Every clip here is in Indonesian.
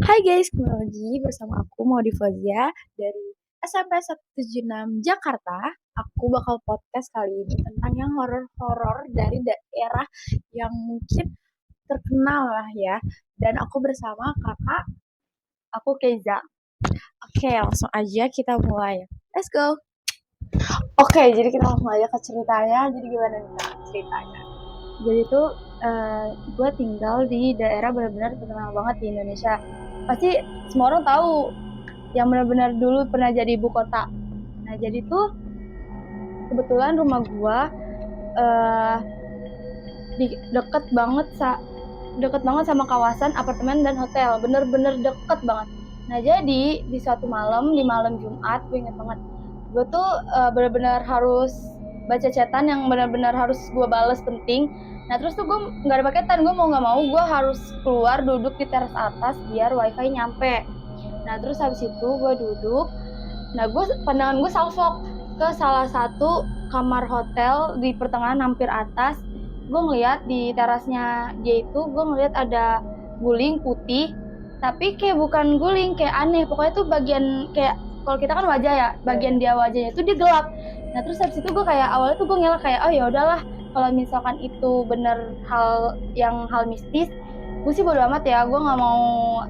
Hai guys, kembali lagi bersama aku Maudy Fazia dari SMP 176 Jakarta. Aku bakal podcast kali ini tentang yang horor-horor dari daerah yang mungkin terkenal lah ya. Dan aku bersama kakak, aku Keiza. Oke, langsung aja kita mulai. Let's go. Oke, jadi kita langsung aja ke ceritanya. Jadi gimana nih Kak, ceritanya? Jadi tuh gue tinggal di daerah benar-benar terkenal banget di Indonesia. Pasti semua orang tahu yang benar-benar dulu pernah jadi ibu kota. Nah jadi tuh kebetulan rumah gue uh, deket banget sama kawasan apartemen dan hotel, bener-bener deket banget. Nah jadi di suatu malam, di malam Jumat, gue inget banget, gue tuh bener-bener harus baca chatan yang benar-benar harus gue bales penting. Nah terus tuh gue nggak ada paketan, gue mau nggak mau gue harus keluar duduk di teras atas biar wifi nyampe. Nah terus habis itu gue duduk, nah pandangan gue salfok ke salah satu kamar hotel di pertengahan hampir atas. Gue ngeliat di terasnya dia itu, gue ngeliat ada guling putih, tapi kayak bukan guling, kayak aneh. Pokoknya tuh bagian kayak, kalau kita kan wajah ya, bagian dia wajahnya itu dia gelap. Nah terus habis itu gue kayak awalnya tuh gue ngelak kayak, oh ya udahlah, kalau misalkan itu bener hal mistis, gue sih bodo amat ya, gue nggak mau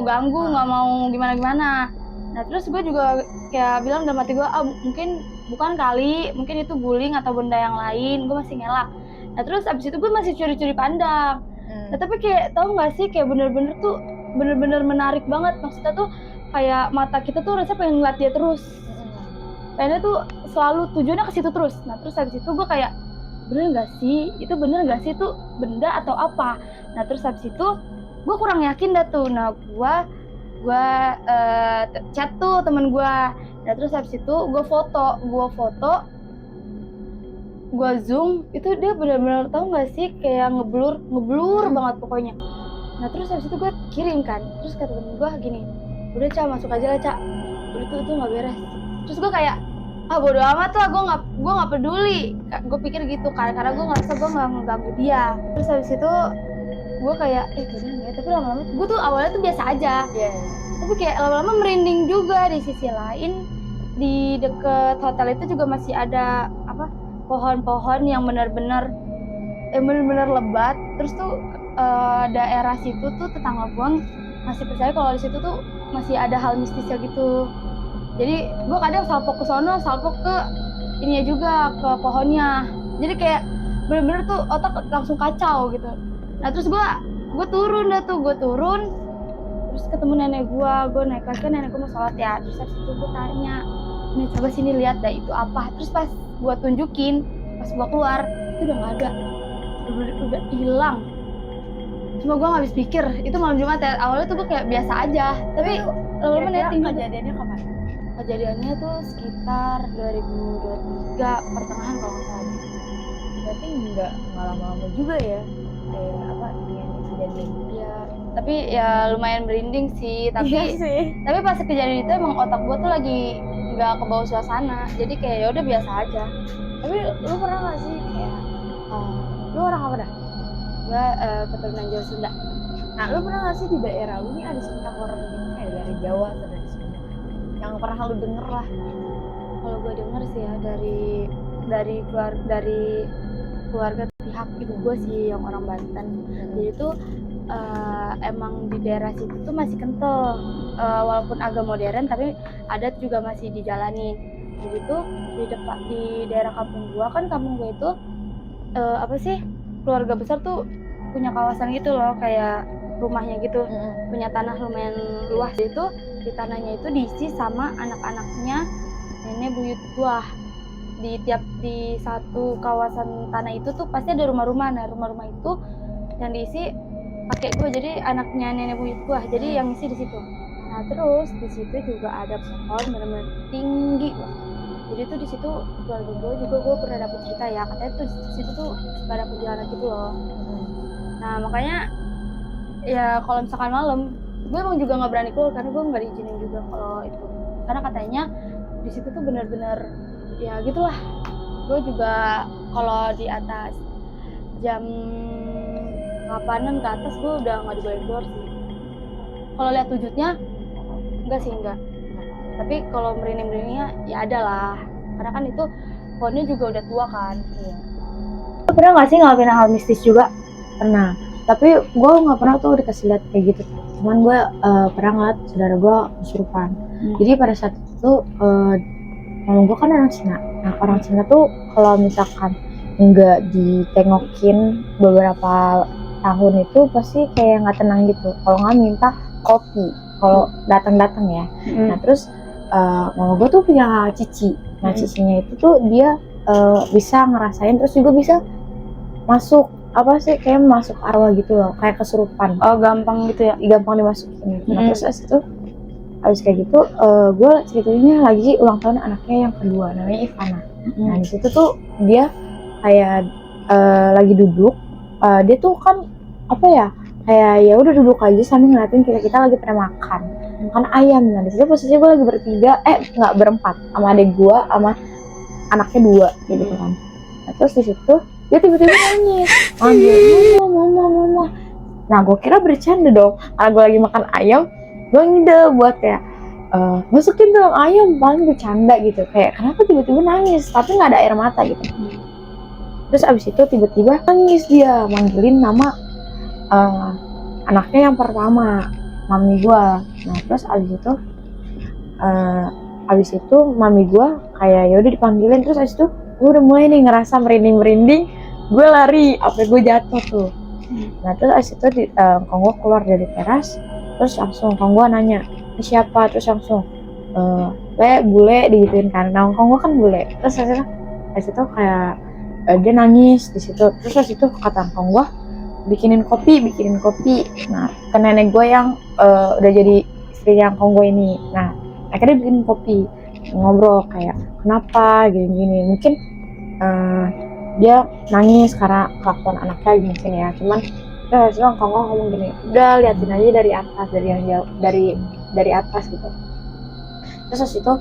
ganggu, nggak mau gimana. Nah terus gue juga kayak bilang dalam hati gue, mungkin bukan kali, mungkin itu guling atau benda yang lain, gue masih ngelak. Nah terus abis itu gue masih curi-curi pandang. Nah tapi kayak tau gak sih, kayak bener-bener menarik banget. Maksudnya tuh kayak mata kita tuh rasanya pengen ngeliat dia terus, pengennya tuh selalu tujuannya ke situ terus. Nah terus abis itu gue kayak, bener gak sih itu benda atau apa. Nah terus abis itu gue kurang yakin dah tuh. Nah gue chat tuh temen gue. Nah terus habis itu gue foto, gue zoom, itu dia benar-benar tahu nggak sih kayak ngeblur banget pokoknya. Nah terus habis itu gue kirim kan, terus kata temen gue gini, udah Ca, masuk aja lah Ca, itu nggak beres. Terus gue kayak, bodo amat lah, gue nggak peduli, gue pikir gitu kan, karena gue ngerasa gue nggak mengganggu dia. Terus habis itu gue kayak tapi lama-lama gue tuh awalnya tuh biasa aja, tapi kayak lama-lama merinding juga. Di sisi lain, di deket hotel itu juga masih ada pohon-pohon yang benar-benar lebat. Terus tuh daerah situ tuh tetangga gue masih percaya kalau di situ tuh masih ada hal mistisnya gitu. Jadi gue kadang salpok ke sono, salpok ke ininya juga, ke pohonnya. Jadi kayak bener-bener tuh otak langsung kacau gitu. Nah terus gue turun terus ketemu nenek gue naik kelas kan, nenek gue mau sholat ya. Terus habis itu gue tanya, nih coba sini lihat dah itu apa. Terus pas gue tunjukin, pas gue keluar, itu udah nggak ada, udah hilang. Cuma gue nggak habis pikir, itu malam Jumat ya. Awalnya tuh gue kayak biasa aja, tapi lama-lama netting. Kejadiannya kapan? Kejadiannya tuh sekitar 2023 pertengahan kalau nggak salah. Berarti nggak lama-lama juga ya, kayak kejadian. Iya, tapi ya lumayan merinding sih. Tapi Iya sih. Tapi pas kejadian itu emang otak gue tuh lagi nggak kebawa suasana, jadi kayak ya udah biasa aja. Tapi lu pernah nggak sih kayak lu orang apa dah? Gue keturunan Jawa Sunda. Nah lu pernah nggak sih di daerah lu nih ada cerita horor gitu kayak dari Jawa atau dari Sunda yang pernah lu denger lah? Kalau gue denger sih ya dari keluarga pihak ibu gue sih yang orang Banten. Jadi tuh emang di daerah situ tuh masih kental, walaupun agak modern tapi adat juga masih dijalanin. Jadi tuh di daerah kampung gue itu keluarga besar tuh punya kawasan gitu loh, kayak rumahnya gitu, punya tanah lumayan luas. Jadi tuh di tanahnya itu diisi sama anak-anaknya nenek buyut gue. Di satu kawasan tanah itu tuh pasti ada rumah-rumah. Nah rumah-rumah itu yang diisi kakek gue, jadi anaknya nenek buyut gue, jadi yang isi di situ. Nah terus di situ juga ada pohon benar-benar tinggi loh. Jadi tuh di situ keluarga gue juga, gue pernah dapet cerita ya, katanya tuh di situ tuh pada perjalanan gitu loh. Nah makanya ya kalau misalkan malam, gue emang juga nggak berani keluar karena gue nggak diizinin juga kalau itu, karena katanya di situ tuh benar-benar ya gitulah. Gue juga kalau di atas jam 8-an ke atas gue udah nggak dibolehin keluar sih. Kalau lihat wujudnya enggak sih, enggak. Tapi kalau merinding-merindingnya ya ada lah. Karena kan itu pohonnya juga udah tua kan. Iya. Lo pernah nggak sih ngalamin hal mistis juga? Pernah, tapi gue nggak pernah tuh dikasih lihat kayak gitu. Cuman gue pernah ngeliat saudara gue kesurupan. Jadi pada saat itu mama gue kan orang Cina. Nah orang Cina tuh kalau misalkan nggak ditengokin beberapa tahun itu pasti kayak nggak tenang gitu. Kalau nggak minta kopi, kalau datang-datang ya. Nah terus mama gue tuh punya cici. Nah cicinya itu tuh dia bisa ngerasain, terus juga bisa masuk apa sih kayak masuk arwah gitu loh, kayak kesurupan. Oh gampang gitu ya? Gampang dimasukin. Nah terus abis kayak gitu gue ceritanya lagi ulang tahun anaknya yang kedua namanya Ivana. Nah di situ tuh dia kayak lagi duduk, dia tuh kan apa ya, kayak ya udah duduk aja sambil ngeliatin kita lagi pada makan ayam. Nah di situ posisinya gue lagi bertiga, nggak berempat, sama adik gue sama anaknya dua gitu kan. Nah terus di situ dia tiba-tiba nangis, manggil mama. Nah gue kira bercanda dong, karena gue lagi makan ayam, gue ngide buat kayak masukin dalam ayam, paling bercanda gitu, kayak kenapa tiba-tiba nangis tapi nggak ada air mata gitu. Terus abis itu tiba-tiba nangis dia, manggilin nama anaknya yang pertama, mami gue. Nah terus abis itu mami gue kayak yaudah dipanggilin. Terus abis itu gue udah mulai nih ngerasa merinding, gue lari, apa gue jatuh tuh. Nah terus abis itu kong gue keluar dari teras, terus langsung kong gue nanya siapa, terus langsung bule digituin kan. Nah kong gue kan bule. Terus abis itu kayak dia nangis di situ. Terus abis itu kata kong gue bikinin kopi. Nah ke nenek gue yang udah jadi istri yang kong gue ini. Nah akhirnya bikin kopi, ngobrol kayak kenapa gini mungkin dia nangis karena kelakuan anaknya mungkin ya. Cuman sekarang kong gue ngomong gini, udah liatin aja dari atas, dari yang jauh, dari atas gitu. Terus habis itu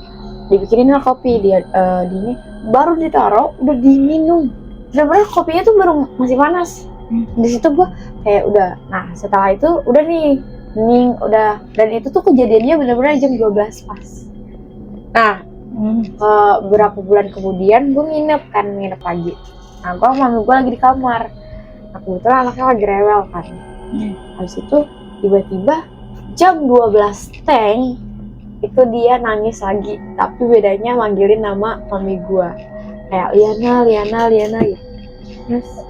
dibikinin lah kopi, dia di ini baru ditaruh udah diminum. Sebenarnya kopinya tuh baru masih panas. Di situ gue kayak udah. Nah setelah itu udah nih hening udah, dan itu tuh kejadiannya benar-benar jam 12 pas. Nah beberapa bulan kemudian gue nginep pagi. Nah gue sama mami gue lagi di kamar. Nah kebetulan anaknya lagi rewel kan. Habis itu tiba-tiba jam 12 teng itu dia nangis lagi, tapi bedanya manggilin nama mami gue kayak Liana gitu.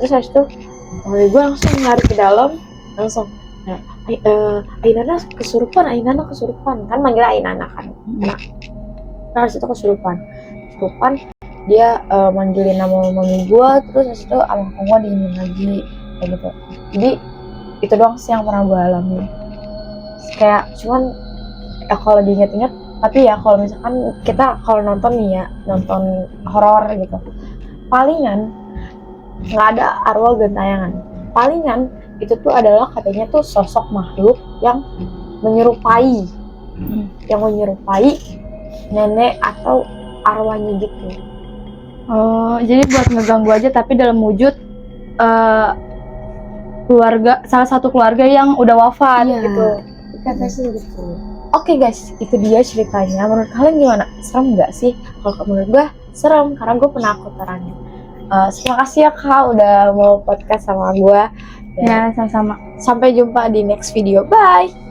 Terus habis itu mami gue langsung lari ke dalam, langsung Ainana kesurupan kan, manggil Ainana kan. Nah habis itu kesurupan dia manggilin nama mami gue. Terus habis itu abang gue diinin lagi kayak gitu. Jadi itu doang sih yang pernah gue alami. Kayak cuman kalau diinget-inget, tapi ya kalau misalkan kita kalau nonton horor gitu, palingan nggak ada arwah gentayangan, palingan itu tuh adalah katanya tuh sosok makhluk yang menyerupai nenek atau arwahnya gitu. Oh jadi buat ngeganggu aja, tapi dalam wujud salah satu keluarga yang udah wafat gitu. Katanya sih gitu. Oke guys, itu dia ceritanya. Menurut kalian gimana? Serem nggak sih? Kalau menurut gue serem, karena gue penakut orangnya. Terima kasih ya Kak udah mau podcast sama gue. Ya sama-sama. Sampai jumpa di next video. Bye.